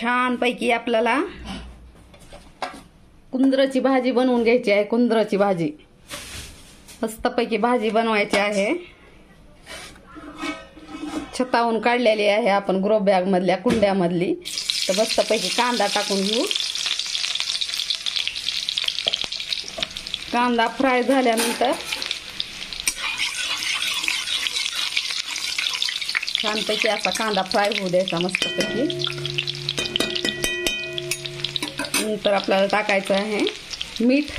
छान पैकी आपल्याला कुंद्राची भाजी बनवून घ्यायची आहे। कुंद्राची भाजी मस्तपैकी भाजी बनवायची आहे। छतावून काढलेली आहे आपण ग्रो बॅग मधल्या कुंड्यामधली। तर मस्तपैकी कांदा टाकून घेऊ। कांदा फ्राय झाल्यानंतर छानपैकी असा कांदा फ्राय होऊ द्यायचा मस्तपैकी। नंतर आपल्याला टाकायचं आहे मीठ।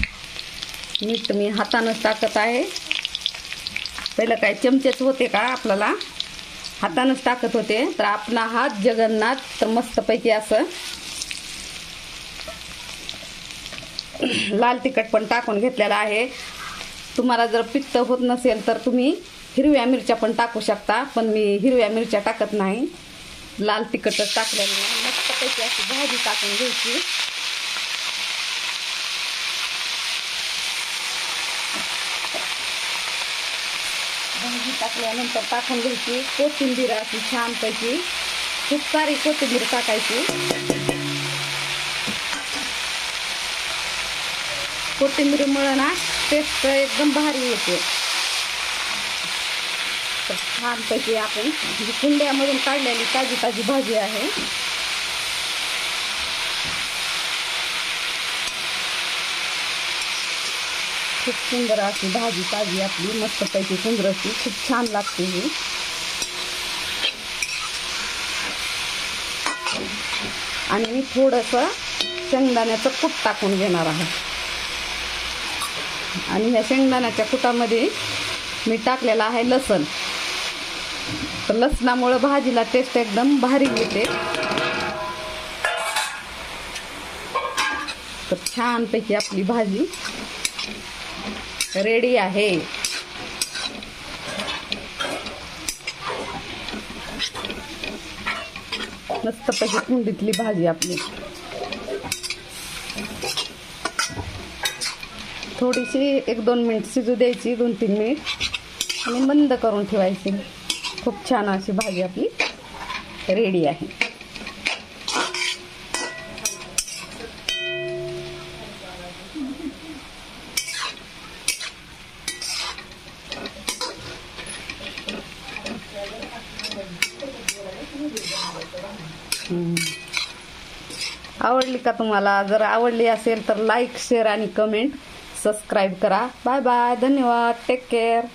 मीठ मी हातानेच टाकत आहे। पहिलं काय चमचेच होते का, आपल्याला हातानेच टाकत होते। तर आपला हात जगन्नाथ तर मस्तपैकी असं लाल तिखट पण टाकून घेतलेला आहे। तुम्हाला जर पित्त होत नसेल तर तुम्ही हिरव्या मिरच्या पण टाकू शकता, पण मी हिरव्या मिरच्या टाकत नाही, लाल तिखटच टाकलेलं आहे। मस्तपैकी अशी भाजी टाकून घ्यायची। भाजी टाकल्यानंतर टाकून घ्यायची कोथिंबीर अशी छानपैकी, खूप सारी कोथिंबीर टाकायची। कोथिंबीरमुळे ना टेस्ट एकदम भारी येते। तर छानपैकी आपण जी कुंड्यामधून काढलेली ताजी ताजी भाजी आहे खूप सुंदर अशी भाजी ताजी आपली मस्तपैकी कुंद्राची खूप छान लागते ही। आणि मी थोडंसं शेंगदाण्याचं कूट टाकून घेणार आहे। आणि ह्या शेंगदाण्याच्या कुटामध्ये मी टाकलेला आहे लसण। तर लसणामुळे भाजीला टेस्ट एकदम भारी येते। तर छानपैकी आपली भाजी रेडी आहे। मस्तपैकी कुंडीतली भाजी आपली थोडीशी 1-2 मिनिट शिजू द्यायची, 2-3 मिनिट, आणि बंद करून ठेवायची। खूप छान अशी भाजी आपली रेडी आहे। आवडली का तुम्हाला? जर आवडली असेल तर लाईक, शेअर आणि कमेंट, सबस्क्राईब करा। बाय बाय, धन्यवाद, टेक केअर।